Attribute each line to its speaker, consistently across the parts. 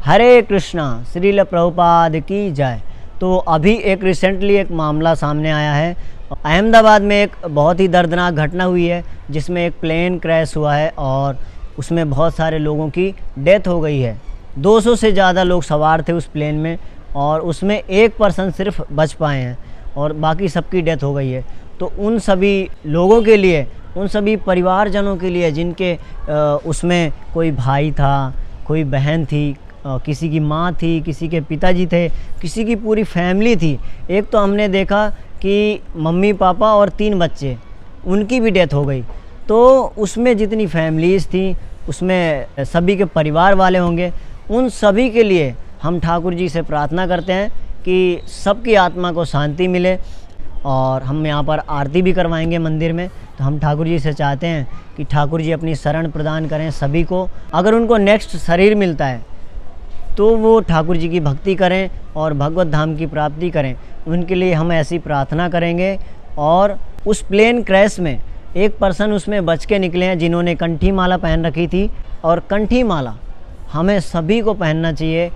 Speaker 1: हरे कृष्णा, श्रील प्रभुपाद की जय। तो अभी एक रिसेंटली एक मामला सामने आया है। अहमदाबाद में एक बहुत ही दर्दनाक घटना हुई है जिसमें एक प्लेन क्रैश हुआ है और उसमें बहुत सारे लोगों की डेथ हो गई है। 200 से ज़्यादा लोग सवार थे उस प्लेन में और उसमें एक पर्सन सिर्फ बच पाए हैं और बाकी सबकी डेथ हो गई है। तो उन सभी लोगों के लिए, उन सभी परिवारजनों के लिए जिनके उसमें कोई भाई था, कोई बहन थी, किसी की माँ थी, किसी के पिताजी थे, किसी की पूरी फैमिली थी। एक तो हमने देखा कि मम्मी पापा और 3 बच्चे, उनकी भी डेथ हो गई। तो उसमें जितनी फैमिलीज़ थी उसमें सभी के परिवार वाले होंगे। उन सभी के लिए हम ठाकुर जी से प्रार्थना करते हैं कि सबकी आत्मा को शांति मिले। और हम यहाँ पर आरती भी करवाएंगे मंदिर में। तो हम ठाकुर जी से चाहते हैं कि ठाकुर जी अपनी शरण प्रदान करें सभी को। अगर उनको नेक्स्ट शरीर मिलता है तो वो ठाकुर जी की भक्ति करें और भगवत धाम की प्राप्ति करें। उनके लिए हम ऐसी प्रार्थना करेंगे। और उस प्लेन क्रैश में एक पर्सन उसमें बच के निकले हैं जिन्होंने कंठी माला पहन रखी थी। और कंठी माला हमें सभी को पहनना चाहिए।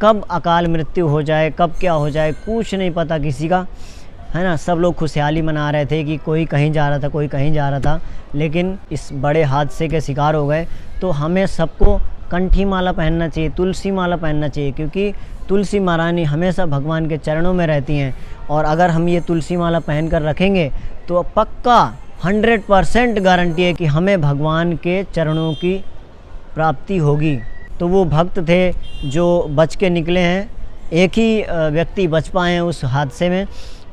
Speaker 1: कब अकाल मृत्यु हो जाए, कब क्या हो जाए, कुछ नहीं पता किसी का, है ना। सब लोग खुशहाली मना रहे थे कि कोई कहीं जा रहा था, कोई कहीं जा रहा था, लेकिन इस बड़े हादसे के शिकार हो गए। तो हमें सबको कंठी माला पहनना चाहिए, तुलसी माला पहनना चाहिए, क्योंकि तुलसी महारानी हमेशा भगवान के चरणों में रहती हैं। और अगर हम ये तुलसी माला पहन कर रखेंगे तो पक्का 100% गारंटी है कि हमें भगवान के चरणों की प्राप्ति होगी। तो वो भक्त थे जो बच के निकले हैं। एक ही व्यक्ति बच पाए हैं उस हादसे में।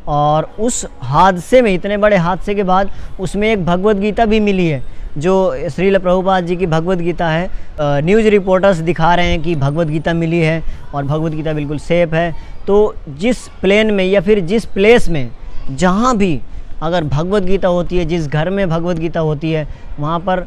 Speaker 1: और उस हादसे में, इतने बड़े हादसे के बाद, उसमें एक भगवत गीता भी मिली है जो श्रील प्रभुपाद जी की भगवत गीता है। न्यूज़ रिपोर्टर्स दिखा रहे हैं कि भगवत गीता मिली है और भगवत गीता बिल्कुल सेफ है। तो जिस प्लेन में या फिर जिस प्लेस में जहाँ भी अगर भगवत गीता होती है, जिस घर में भगवत गीता होती है, वहाँ पर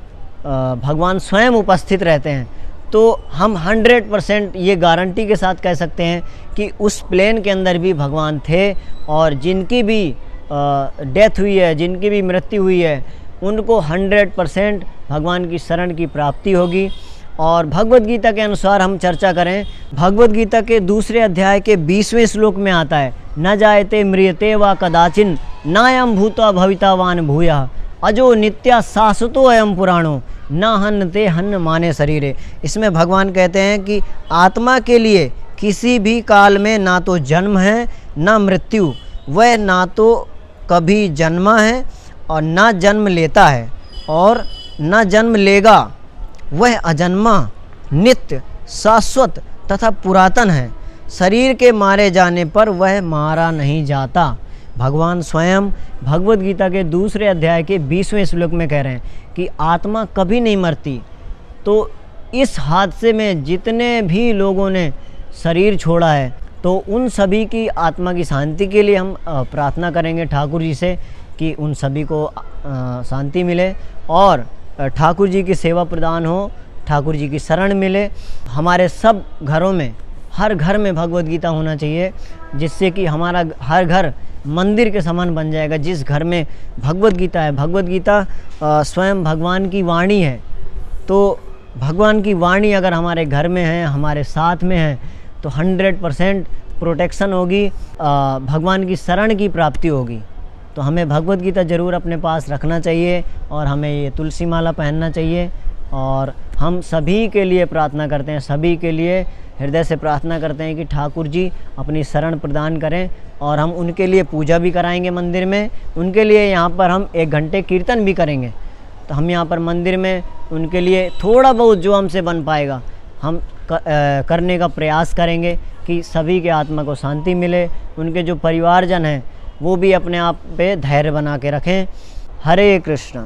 Speaker 1: भगवान स्वयं उपस्थित रहते हैं। तो हम 100% ये गारंटी के साथ कह सकते हैं कि उस प्लेन के अंदर भी भगवान थे। और जिनकी भी डेथ हुई है, जिनकी भी मृत्यु हुई है, उनको 100% भगवान की शरण की प्राप्ति होगी। और भगवत गीता के अनुसार हम चर्चा करें, भगवत गीता के दूसरे अध्याय के 20वें श्लोक में आता है, न जायते म्रियते वा कदाचिन नायम भूता भवितावान भूयः अजो नित्या शाश्वतो अयम पुराणो न हन्नते हन्न माने शरीरे। इसमें भगवान कहते हैं कि आत्मा के लिए किसी भी काल में ना तो जन्म है ना मृत्यु, वह ना तो कभी जन्मा है और ना जन्म लेता है और ना जन्म लेगा। वह अजन्मा, नित्य, शाश्वत तथा पुरातन है। शरीर के मारे जाने पर वह मारा नहीं जाता। भगवान स्वयं भगवत गीता के दूसरे अध्याय के 20वें श्लोक में कह रहे हैं कि आत्मा कभी नहीं मरती। तो इस हादसे में जितने भी लोगों ने शरीर छोड़ा है, तो उन सभी की आत्मा की शांति के लिए हम प्रार्थना करेंगे ठाकुर जी से कि उन सभी को शांति मिले और ठाकुर जी की सेवा प्रदान हो, ठाकुर जी की शरण मिले। हमारे सब घरों में, हर घर में भगवत गीता होना चाहिए, जिससे कि हमारा हर घर मंदिर के समान बन जाएगा। जिस घर में भगवत गीता है, भगवत गीता स्वयं भगवान की वाणी है। तो भगवान की वाणी अगर हमारे घर में है, हमारे साथ में है, तो 100% प्रोटेक्शन होगी, भगवान की शरण की प्राप्ति होगी। तो हमें भगवत गीता ज़रूर अपने पास रखना चाहिए और हमें ये तुलसी माला पहनना चाहिए। और हम सभी के लिए प्रार्थना करते हैं, सभी के लिए हृदय से प्रार्थना करते हैं कि ठाकुर जी अपनी शरण प्रदान करें। और हम उनके लिए पूजा भी कराएंगे मंदिर में। उनके लिए यहाँ पर हम 1 घंटे कीर्तन भी करेंगे। तो हम यहाँ पर मंदिर में उनके लिए थोड़ा बहुत जो हमसे बन पाएगा हम करने का प्रयास करेंगे कि सभी के आत्मा को शांति मिले। उनके जो परिवारजन हैं वो भी अपने आप पे धैर्य बना के रखें। हरे कृष्ण।